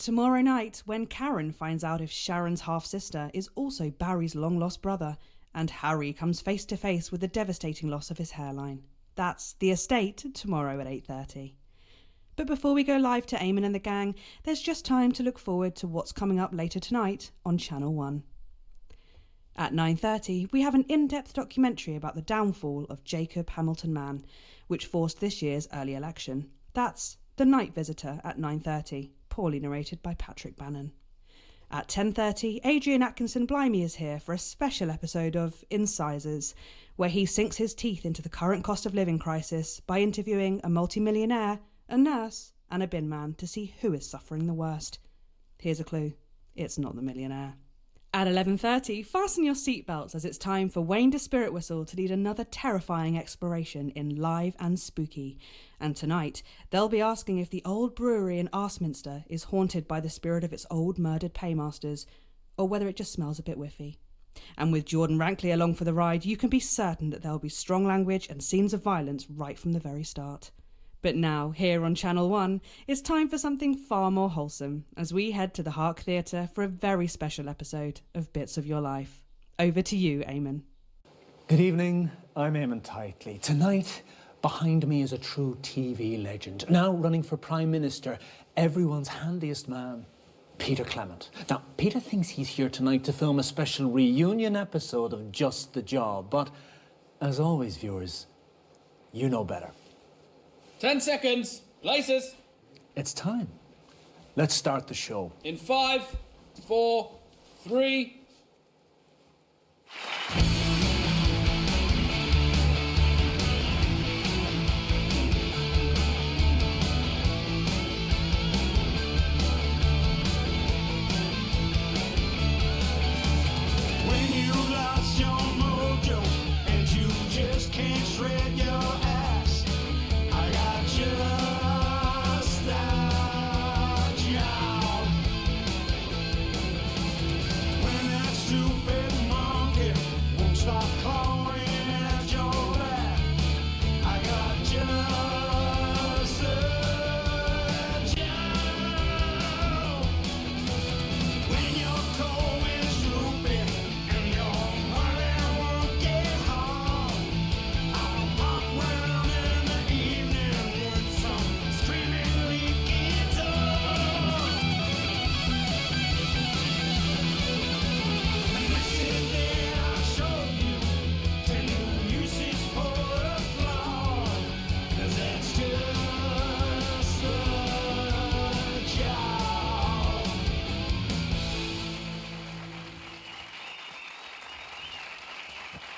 Tomorrow night, when Karen finds out if Sharon's half-sister is also Barry's long-lost brother, and Harry comes face-to-face with the devastating loss of his hairline. That's The Estate, tomorrow at 8:30. But before we go live to Eamon and the gang, there's just time to look forward to what's coming up later tonight on Channel 1. At 9:30, we have an in-depth documentary about the downfall of Jacob Hamilton Mann, which forced this year's early election. That's The Night Visitor at 9:30, poorly narrated by Patrick Bannon. At 10:30, Adrian Atkinson Blimey is here for a special episode of Incisors, where he sinks his teeth into the current cost of living crisis by interviewing a multimillionaire, a nurse, and a bin man to see who is suffering the worst. Here's a clue. It's not the millionaire. At 11:30, fasten your seatbelts as it's time for Wayne de Spirit Whistle to lead another terrifying exploration in Live and Spooky. And tonight, they'll be asking if the old brewery in Arsminster is haunted by the spirit of its old murdered paymasters, or whether it just smells a bit whiffy. And with Jordan Rankley along for the ride, you can be certain that there'll be strong language and scenes of violence right from the very start. But now, here on Channel 1, it's time for something far more wholesome as we head to the Hark Theatre for a very special episode of Bits of Your Life. Over to you, Eamon. Good evening, I'm Eamon Titley. Tonight, behind me is a true TV legend, now running for Prime Minister, everyone's handiest man, Peter Clement. Now, Peter thinks he's here tonight to film a special reunion episode of Just the Job, but as always, viewers, you know better. 10 seconds. Places. It's time. Let's start the show. In 5, 4, 3... When you lost your mojo and you just can't shred your ass, I got just a job. When that stupid monkey won't stop clawing at your back, I got just a job. When your cold is drooping and your money won't get home, I'll pop round in the evening with some screaming lead guitar. And I sit there, I'll show you 10 new uses for the floor, 'cause that's just a job.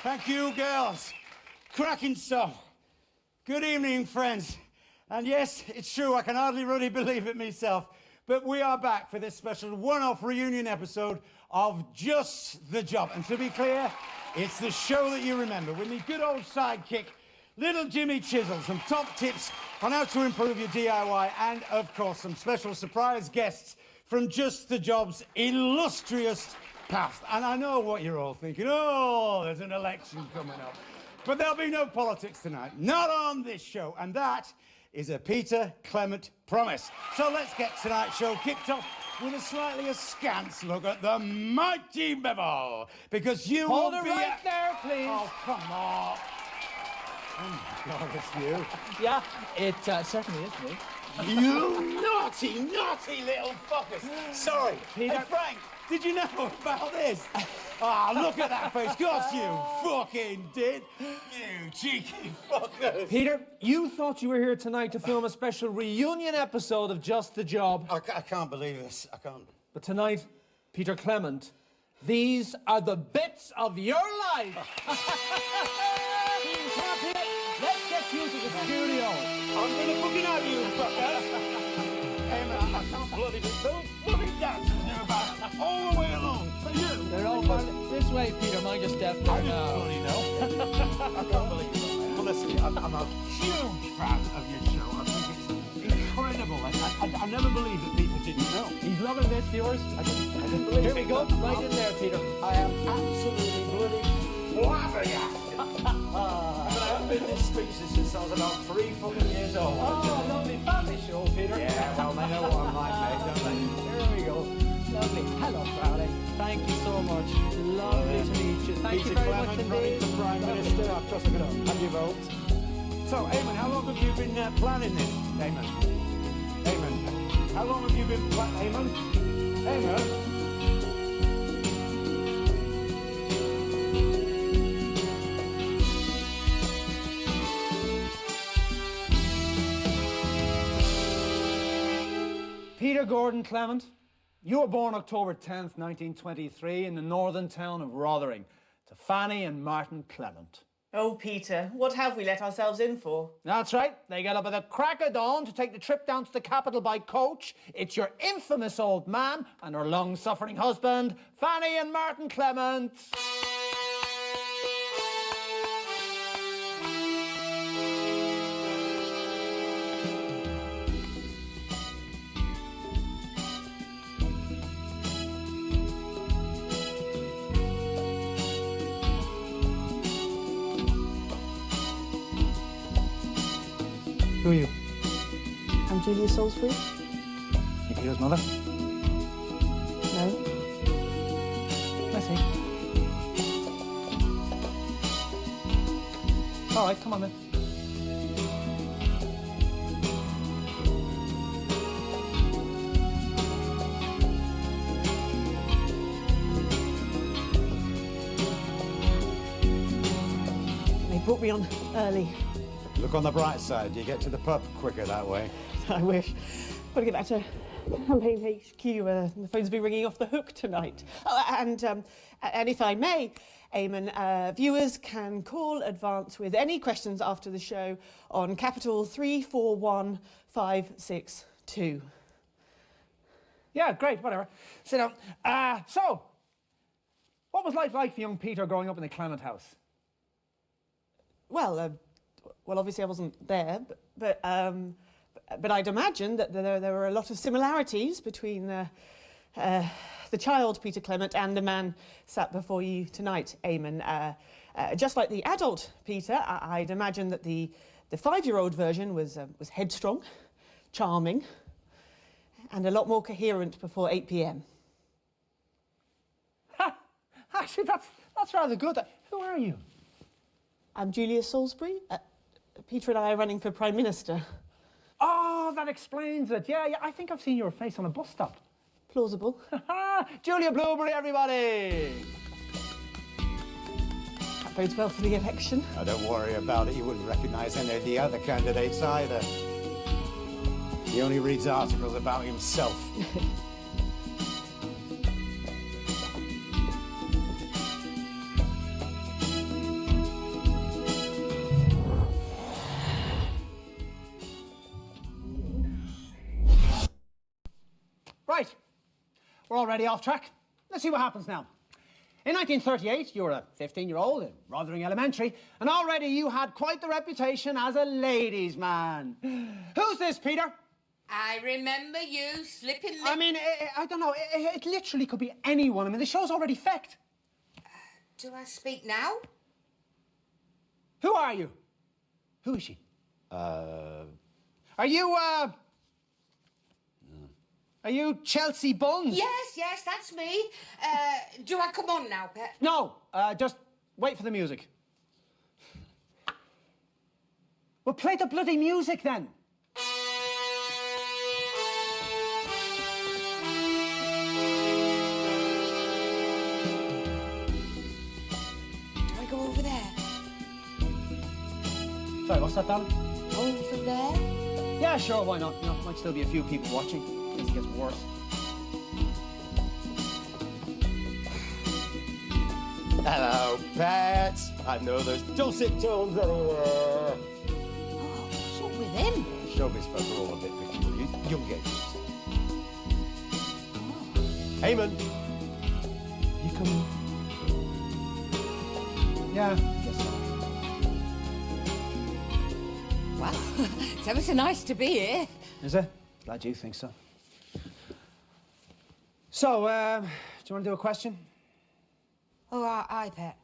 Thank you, girls. Cracking stuff. Good evening, friends. And yes, it's true, I can hardly really believe it myself, but we are back for this special one-off reunion episode of Just the Job. And to be clear, it's the show that you remember with me good old sidekick, little Jimmy Chisel, some top tips on how to improve your DIY, and of course, some special surprise guests from Just the Job's illustrious past. And I know what you're all thinking. Oh, there's an election coming up. But there'll be no politics tonight. Not on this show. And that is a Peter Clement promise. So let's get tonight's show kicked off with a slightly askance look at the mighty Bevel. Because you Hold will it be... right there, please. Oh, come on. Oh, my God, it's you. Yeah, it certainly is me. You naughty, naughty little fuckers. Sorry. Peter. Hey, Frank, did you know about this? Ah, look at that face. Of course you fucking did. You cheeky fuckers. Peter, you thought you were here tonight to film a special reunion episode of Just the Job. I can't believe this. I can't. But tonight, Peter Clement, these are the bits of your life. Come on, Peter, let's get you to the studio. I'm gonna fucking have you, fuckers. Hey, man, I can't bloody do those bloody dances they're about all the way along. For you. They're all this way, Peter. Mind your step. I didn't bloody know. I can't believe it. Well, listen, I'm a huge fan of your show. I think it's incredible. I never believed that people didn't know. He's loving this, viewers. I didn't believe Here we go. Right in there, Peter. I am absolutely bloody flabbergasted. I haven't been this speechless since I was about 3 fucking years old. Oh, lovely family show, Peter. Yeah, well, they know what I'm like, mate, don't they? running for Prime Minister. Just look it up. Have you vote? So, Eamon, how long have you been planning this, Eamon? Eamon, how long have you been planning... Eamon? Eamon? Peter Gordon Clement, you were born October 10th, 1923 in the northern town of Rotherham to Fanny and Martin Clement. Oh, Peter, what have we let ourselves in for? That's right. They get up at the crack of dawn to take the trip down to the capital by coach. It's your infamous old man and her long-suffering husband, Fanny and Martin Clement. Who are you? I'm Julia Salisbury. You Peter's mother? No. I see. All right, come on then. They brought me on early. Look on the bright side. You get to the pub quicker that way. I wish. Got to get back to Campaign HQ. The phone's been ringing off the hook tonight. Oh, and if I may, Eamon, viewers can call Advance with any questions after the show on capital 341562. Yeah, great, whatever. Sit down. So, what was life like for young Peter growing up in the Clement house? Well, obviously I wasn't there, but I'd imagine that there were a lot of similarities between the child Peter Clement and the man sat before you tonight, Eamon. Just like the adult Peter, I'd imagine that the 5-year-old version was headstrong, charming, and a lot more coherent before 8 p.m. Actually, that's rather good. Who are you? I'm Julia Salisbury. Peter and I are running for Prime Minister. Oh, that explains it. Yeah, I think I've seen your face on a bus stop. Plausible. Julia Blueberry, everybody! That bodes well for the election. Oh, don't worry about it. You wouldn't recognise any of the other candidates either. He only reads articles about himself. Right, we're already off track. Let's see what happens now. In 1938, you were a 15-year-old in Rotherham Elementary, and already you had quite the reputation as a ladies' man. Who's this, Peter? I remember you slipping the... I mean, I don't know, it literally could be anyone. I mean, the show's already fecked. Do I speak now? Who are you? Who is she? Are you Chelsea Buns? Yes, that's me. Do I come on now, Pet? No, just wait for the music. Well, play the bloody music then. Do I go over there? Sorry, what's that, darling? Over there? Yeah, sure, why not? You know, might still be a few people watching. In case it gets worse. Hello, pets. I know there's dulcet tones everywhere. Oh, what's up with him? Showbiz folk are all a bit peculiar. You'll get used. Eamon, you coming? Yeah, guess so. Well, it's ever so nice to be here. Is it? Glad you think so. So, do you want to do a question? Oh, aye, Pet.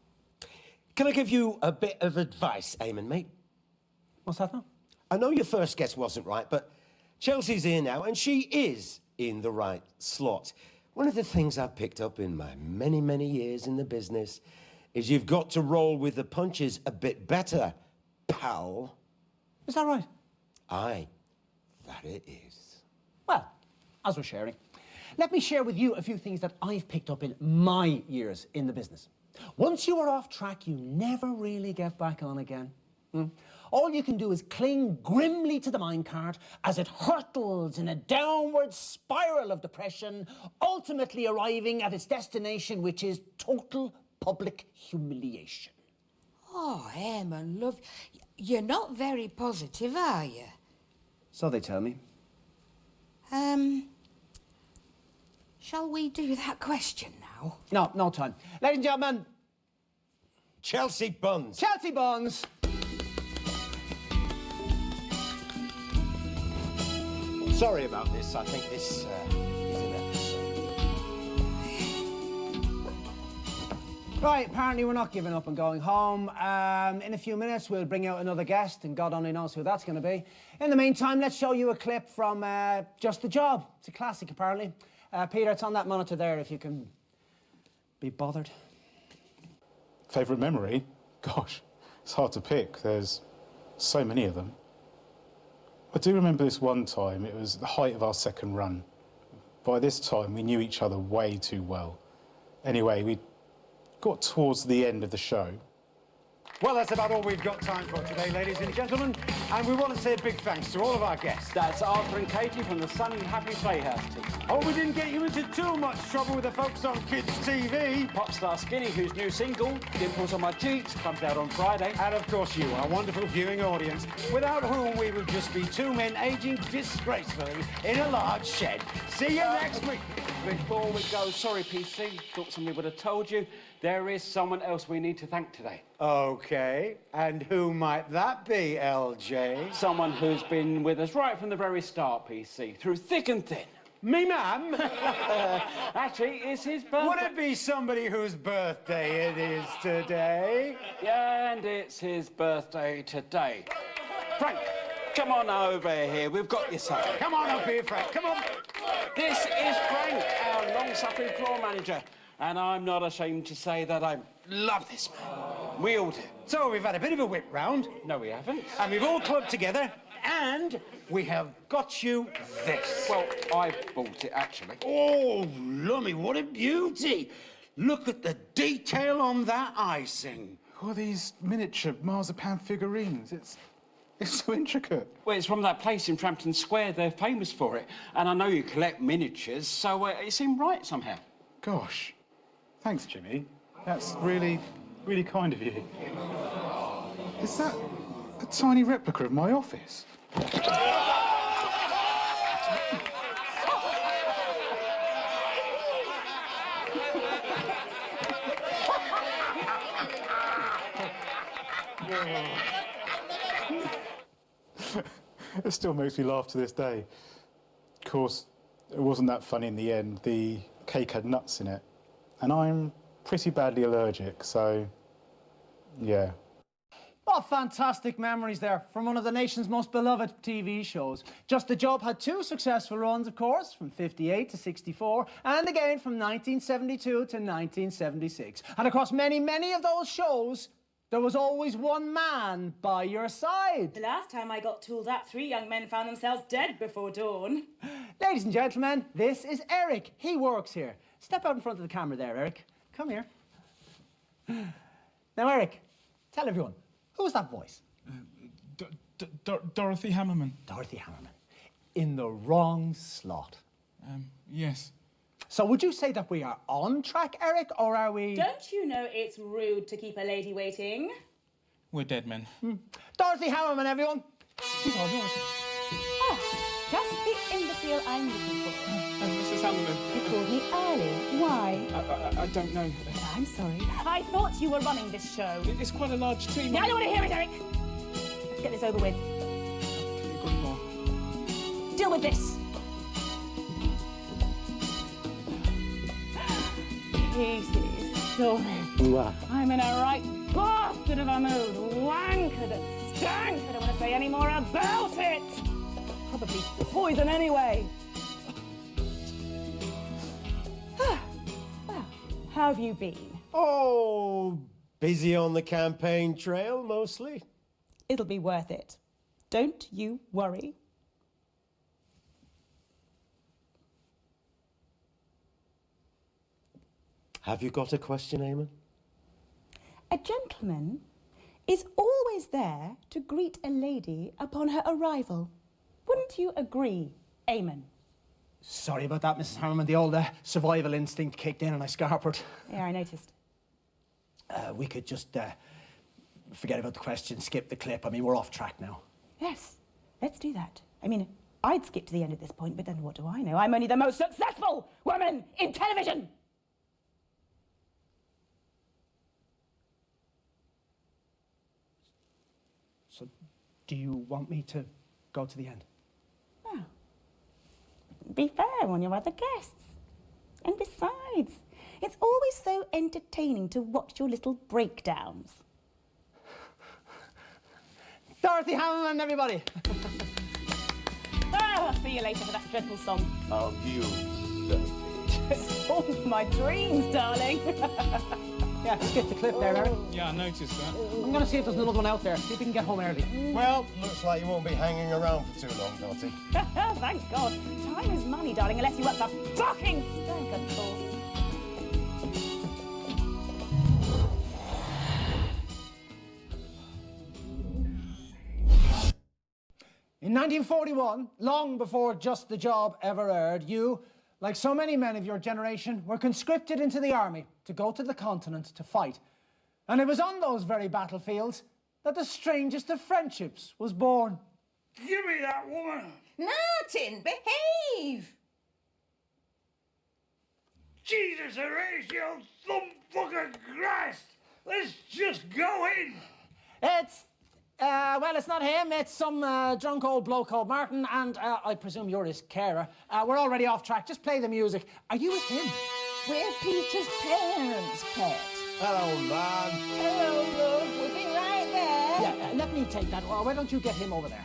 Can I give you a bit of advice, Eamon, mate? What's that now? I know your first guess wasn't right, but Chelsea's here now, and she is in the right slot. One of the things I've picked up in my many, many years in the business is you've got to roll with the punches a bit better, pal. Is that right? Aye, that it is. Well, as we're sharing, let me share with you a few things that I've picked up in my years in the business. Once you are off track, you never really get back on again. All you can do is cling grimly to the minecart as it hurtles in a downward spiral of depression, ultimately arriving at its destination, which is total public humiliation. Oh, Eamon, love, you're not very positive, are you? So they tell me. Shall we do that question now? No, no time. Ladies and gentlemen, Chelsea buns. Chelsea buns. Sorry about this. I think this is an episode. Right, apparently we're not giving up and going home. In a few minutes, we'll bring out another guest, and God only knows who that's going to be. In the meantime, let's show you a clip from Just the Job. It's a classic, apparently. Peter, it's on that monitor there, if you can be bothered. Favourite memory? Gosh, it's hard to pick. There's so many of them. I do remember this one time. It was the height of our second run. By this time, we knew each other way too well. Anyway, we got towards the end of the show. Well, that's about all we've got time for today, ladies and gentlemen. And we want to say a big thanks to all of our guests. That's Arthur and Katie from the Sun and Happy Playhouse team. Hope we didn't get you into too much trouble with the folks on Kids TV. Popstar Skinny, whose new single, Dimples on My Cheeks, comes out on Friday. And of course you, our wonderful viewing audience, without whom we would just be two men aging disgracefully in a large shed. See you next week. Before we go, sorry, PC, thought somebody would have told you, there is someone else we need to thank today. Okay, and who might that be, LJ? Someone who's been with us right from the very start, PC, through thick and thin. Me, ma'am? Actually, it's his birthday. Would it be somebody whose birthday it is today? Yeah, and it's his birthday today. Frank, come on over here. We've got you something. Come on up here, Frank. Come on. This is Frank, our long-suffering floor manager. And I'm not ashamed to say that I love this man. We all do. So we've had a bit of a whip round. No, we haven't. And we've all clubbed together. And we have got you this. Well, I bought it, actually. Oh, lummy, what a beauty. Look at the detail on that icing. Who are these miniature marzipan figurines? It's so intricate. Well, it's from that place in Frampton Square. They're famous for it. And I know you collect miniatures, so it seemed right somehow. Gosh. Thanks, Jimmy. That's really, really kind of you. Is that a tiny replica of my office? It still makes me laugh to this day. Of course, it wasn't that funny in the end. The cake had nuts in it. And I'm pretty badly allergic, so yeah. What fantastic memories there from one of the nation's most beloved TV shows. Just the Job had two successful runs, of course, from 58 to 64, and again from 1972 to 1976. And across many, many of those shows, there was always one man by your side. The last time I got tooled up, 3 young men found themselves dead before dawn. Ladies and gentlemen, this is Eric. He works here. Step out in front of the camera there, Eric. Come here. Now, Eric, tell everyone, who's that voice? Dorothy Hammerman. Dorothy Hammerman. In the wrong slot. Yes. So would you say that we are on track, Eric, or are we... Don't you know it's rude to keep a lady waiting? We're dead men. Dorothy Hammerman, everyone. She's all yours. Ah, just the imbecile I'm looking for. Mrs. Hammerman. You called me early. Why? I don't know. I'm sorry. I thought you were running this show. It's quite a large team. I don't want to hear it, Eric. Let's get this over with. Couldn't agree more. Deal with this. Katie, sorry. I'm in a right bastard of a mood. Wankers, it stank. I don't want to say any more about it. Probably poison anyway. Well, how have you been? Oh, Busy on the campaign trail, mostly? It'll be worth it. Don't you worry. Have you got a question, Eamon? A gentleman is always there to greet a lady upon her arrival. Wouldn't you agree, Eamon? Sorry about that, Mrs. Harriman. The old survival instinct kicked in and I scarpered. Yeah, I noticed. We could just forget about the question, skip the clip. I mean, we're off track now. Yes, let's do that. I mean, I'd skip to the end at this point, but then what do I know? I'm only the most successful woman in television! So, do you want me to go to the end? Well, be fair on your other guests. And besides, it's always so entertaining to watch your little breakdowns. Dorothy Hamilton, everybody! I'll see you later for that dreadful song. Oh, you Oh, my dreams, darling. Yeah, skip the clip there, Eric. Yeah, I noticed that. I'm going to see if there's another one out there. See if we can get home early. Well, looks like you won't be hanging around for too long, Dottie. Thank God. Time is money, darling, unless you want the fucking stank, of course. In 1941, long before Just the Job ever aired, you, like so many men of your generation, were conscripted into the army to go to the continent to fight. And it was on those very battlefields that the strangest of friendships was born. Give me that woman! Martin, behave! Jesus Horatio, thumbfucker Christ! Let's just go in! It's not him, it's some drunk old bloke called Martin, and I presume you're his carer. We're already off track, just play the music. Are you with him? We're Peter's parents, Pet. Hello, man. Hello, love. We've been right there. Yeah, let me take that. Why don't you get him over there?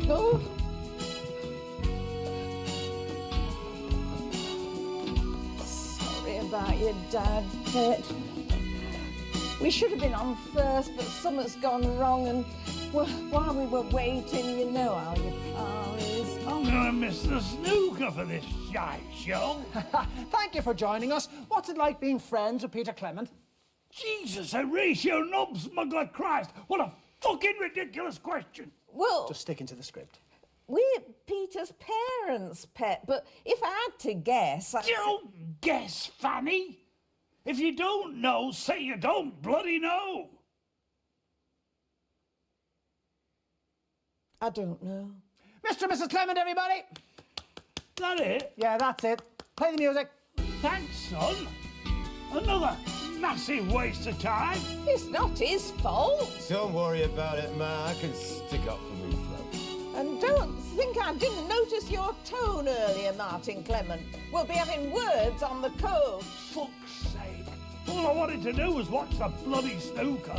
Oh. Sorry about your dad, Pet. We should have been on first, but something's gone wrong, and while we were waiting, you know how your pal is. I'm gonna miss the snooker for this shite show. Thank you for joining us. What's it like being friends with Peter Clement? Jesus Horatio, knob smuggler Christ! What a fucking ridiculous question! Well, Just sticking to the script. we're Peter's parents, Pet, but if I had to guess... Don't guess, Fanny! If you don't know, say you don't bloody know! I don't know. Mr. and Mrs. Clement, everybody! That it? Yeah, that's it. Play the music. Thanks, son. Another massive waste of time. It's not his fault. Don't worry about it, man. I can stick up for me, throat. And don't think I didn't notice your tone earlier, Martin Clement. We'll be having words on the coach. Fuck's sake. All I wanted to do was watch the bloody snooker.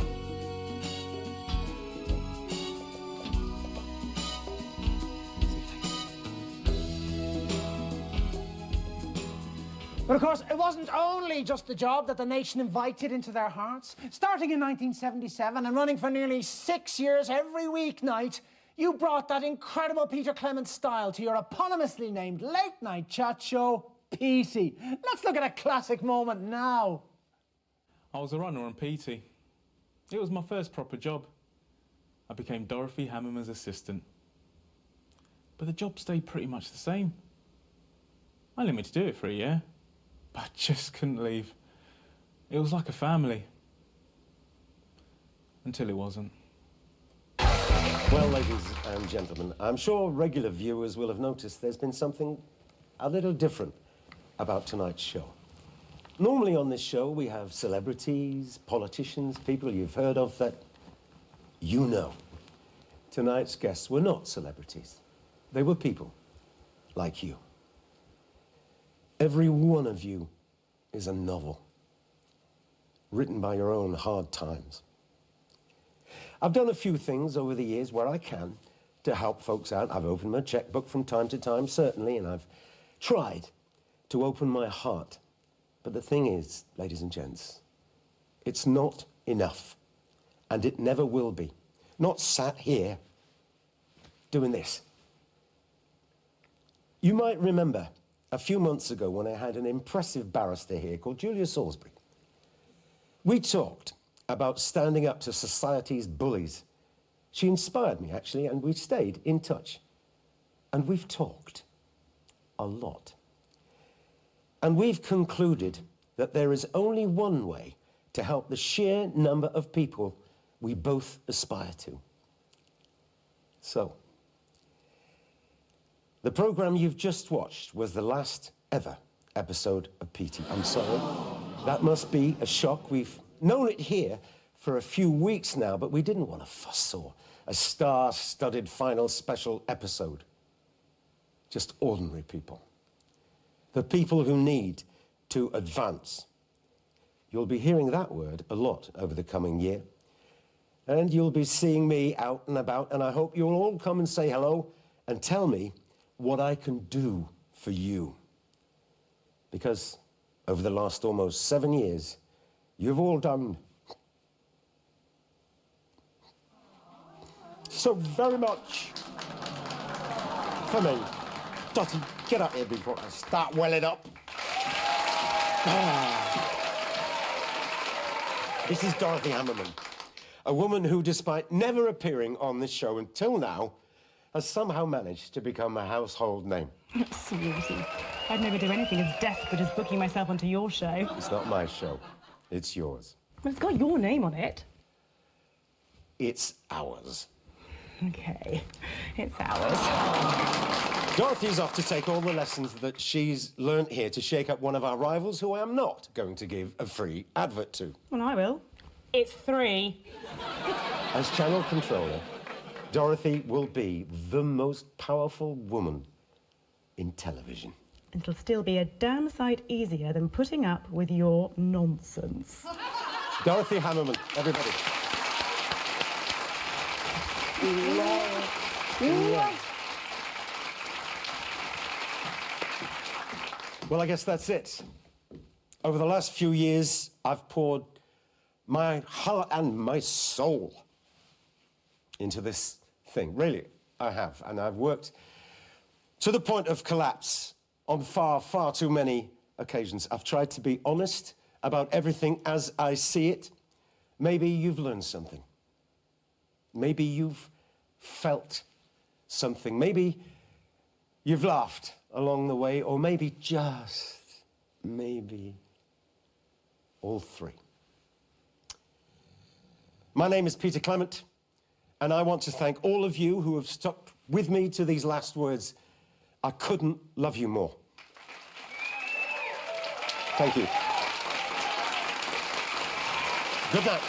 But of course, it wasn't only Just the Job that the nation invited into their hearts. Starting in 1977 and running for nearly 6 years every weeknight, you brought that incredible Peter Clement style to your eponymously named late-night chat show, Petey. Let's look at a classic moment now. I was a runner on PT. It was my first proper job. I became Dorothy Hammerman's assistant. But the job stayed pretty much the same. I let me to do it for a year, but I just couldn't leave. It was like a family. Until it wasn't. Well, ladies and gentlemen, I'm sure regular viewers will have noticed there's been something a little different about tonight's show. Normally on this show, we have celebrities, politicians, people you've heard of that you know. Tonight's guests were not celebrities. They were people like you. Every one of you is a novel written by your own hard times. I've done a few things over the years where I can to help folks out. I've opened my checkbook from time to time, certainly, and I've tried to open my heart But the thing is, ladies and gents, it's not enough. And it never will be. Not sat here doing this. You might remember a few months ago when I had an impressive barrister here called Julia Salisbury. We talked about standing up to society's bullies. She inspired me, actually, and we stayed in touch. And we've talked a lot. And we've concluded that there is only one way to help the sheer number of people we both aspire to. So, the programme you've just watched was the last ever episode of Petey. I'm sorry. That must be a shock. We've known it here for a few weeks now, but we didn't want a fuss or a star-studded final special episode. Just ordinary people. The people who need to advance. You'll be hearing that word a lot over the coming year. And you'll be seeing me out and about, and I hope you'll all come and say hello and tell me what I can do for you. Because over the last almost 7 years, you've all done so very much for me. Dottie, get up here before I start welling up. This is Dorothy Hammerman, a woman who, despite never appearing on this show until now, has somehow managed to become a household name. Sweetie, I'd never do anything as desperate as booking myself onto your show. It's not my show. It's yours. Well, it's got your name on it. It's ours. Okay, it's ours. Dorothy's off to take all the lessons that she's learnt here to shake up one of our rivals who I am not going to give a free advert to. Well, I will. It's 3. As channel controller, Dorothy will be the most powerful woman in television. It'll still be a damn sight easier than putting up with your nonsense. Dorothy Hammerman, everybody. Well, I guess that's it. Over the last few years, I've poured my heart and my soul into this thing. Really, I have. And I've worked to the point of collapse on far, far too many occasions. I've tried to be honest about everything as I see it. Maybe you've learned something. Maybe you've felt something. Maybe you've laughed along the way, or maybe just maybe all three. My name is Peter Clement, and I want to thank all of you who have stuck with me to these last words. I couldn't love you more. Thank you. Good night.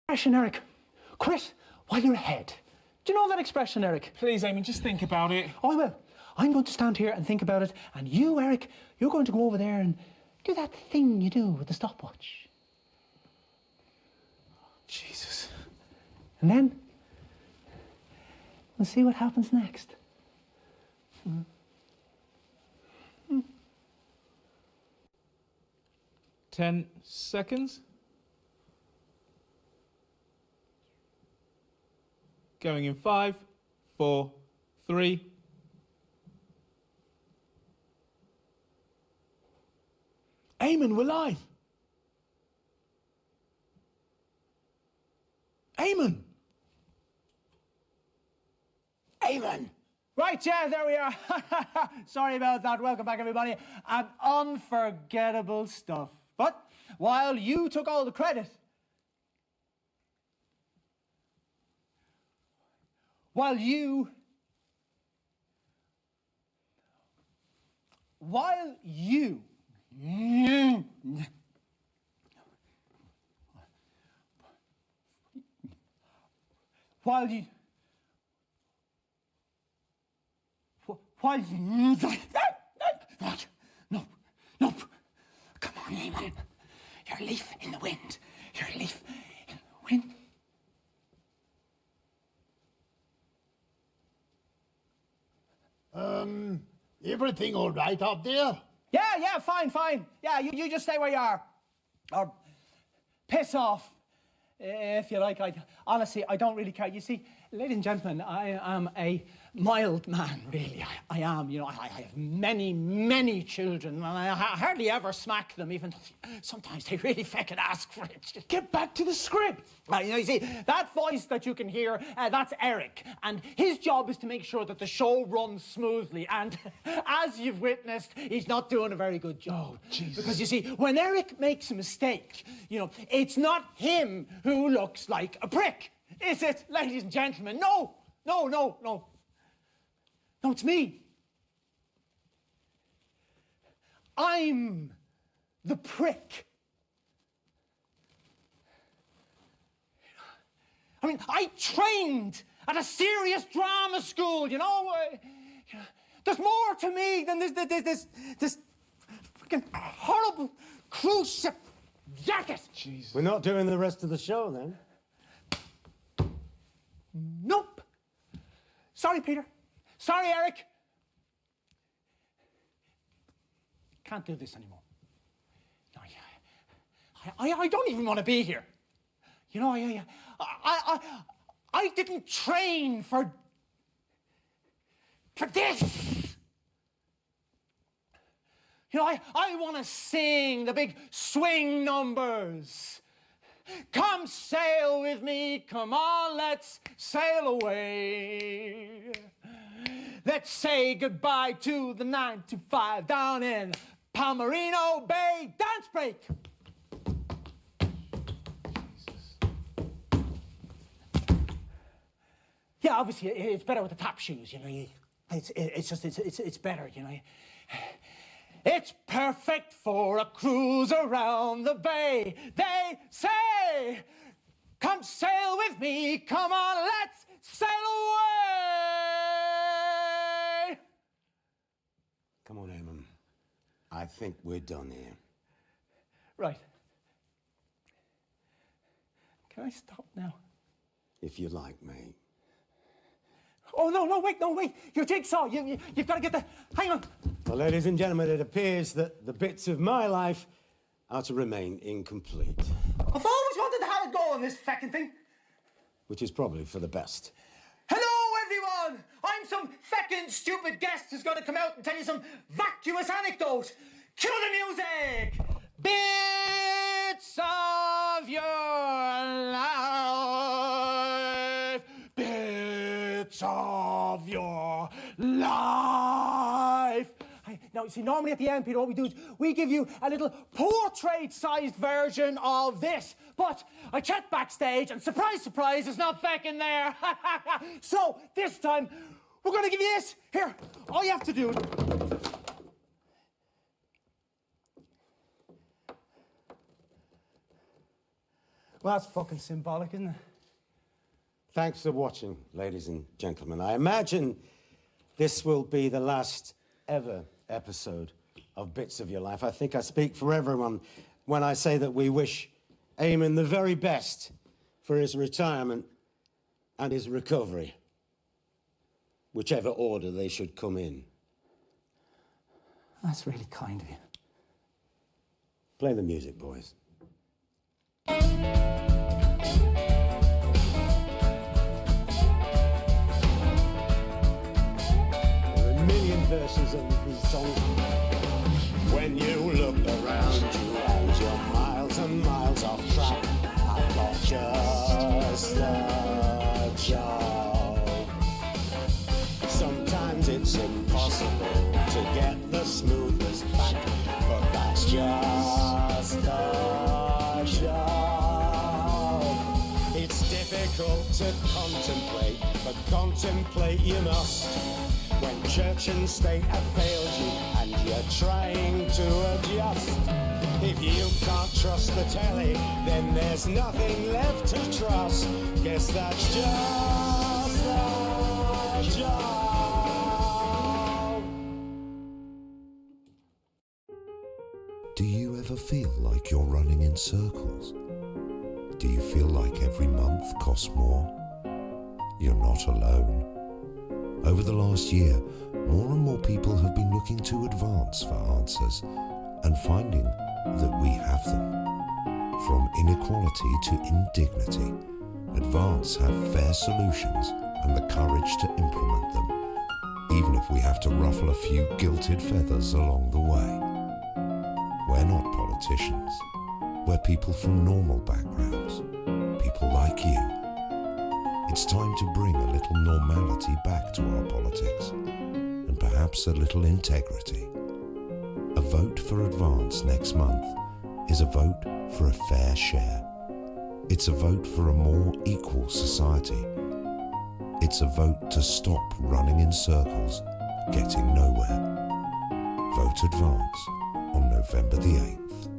Expression, Eric. Quit while you're ahead. Do you know that expression, Eric? Please, Amy, just think about it. Oh, I will. I'm going to stand here and think about it, and you, Eric, you're going to go over there and do that thing you do with the stopwatch. Jesus. And then we'll see what happens next. 10 seconds. Going in 5, 4, 3. Eamon, we're live. Eamon. Amen. Right, yeah, there we are. Sorry about that. Welcome back, everybody. And unforgettable stuff. But while you took all the credit, while you You're a leaf in the wind. You're a leaf in the wind. Everything all right up there? Yeah, fine. Yeah, you just stay where you are. Or piss off, if you like. Honestly, I don't really care. You see, ladies and gentlemen, I am a mild man, really. I am. You know, I have many children, and I hardly ever smack them, even though sometimes they really feckin' ask for it. Just get back to the script. You see, that voice that you can hear, that's Eric, and his job is to make sure that the show runs smoothly, and as you've witnessed, he's not doing a very good job. Oh, Jesus. Because you see, when Eric makes a mistake, you know, it's not him who looks like a prick, is it, ladies and gentlemen? No, it's me. I'm the prick. I mean, I trained at a serious drama school, you know? There's more to me than this freaking horrible cruise ship jacket. We're not doing the rest of the show, then? Nope. Sorry, Peter. Sorry, Eric. Can't do this anymore. No, I don't even want to be here. You know, I didn't train for this. You know, I want to sing the big swing numbers. Come sail with me, come on, let's sail away. Let's say goodbye to the 9 to 5 down in Palmerino Bay. Dance break. Yeah, obviously it's better with the tap shoes, you know. It's better, you know. It's perfect for a cruise around the bay. They say, come sail with me, come on, let's sail away. Come on, Eamon. I think we're done here. Right. Can I stop now? If you like, mate. Oh, no, wait. Your jigsaw, you've got to get the... Hang on. Well, ladies and gentlemen, it appears that the bits of my life are to remain incomplete. I've always wanted to have a go on this feckin' thing. Which is probably for the best. Hello, everyone! I'm some feckin' stupid guest who's going to come out and tell you some vacuous anecdote. Cue the music! Bits of your life. Bits of your life. Now, see, normally at the end, Peter, what we do is we give you a little portrait-sized version of this. But I checked backstage, and surprise, surprise, it's not feckin' there. So, this time, we're going to give you this. Here, all you have to do... Well, that's fucking symbolic, isn't it? Thanks for watching, ladies and gentlemen. I imagine this will be the last ever episode of Bits of Your Life. I think I speak for everyone when I say that we wish Eamon the very best for his retirement and his recovery, whichever order they should come in. That's really kind of you. Play the music, boys. Verses of these songs. When you look around you and you're miles and miles off track, I've got just the job. Sometimes it's impossible to get the smoothest back, but that's just the job. It's difficult to contemplate, but contemplate you must. When church and state have failed you and you're trying to adjust. If you can't trust the telly, then there's nothing left to trust. Guess that's just the job. Do you ever ever feel like you're running in circles? Do you feel like every month costs more? You're not alone. Over the last year, more and more people have been looking to Advance for answers and finding that we have them. From inequality to indignity, Advance have fair solutions and the courage to implement them, even if we have to ruffle a few gilded feathers along the way. We're not politicians. We're people from normal backgrounds, people like you. It's time to bring a little normality back to our politics, and perhaps a little integrity. A vote for Advance next month is a vote for a fair share. It's a vote for a more equal society. It's a vote to stop running in circles, getting nowhere. Vote Advance on November the 8th.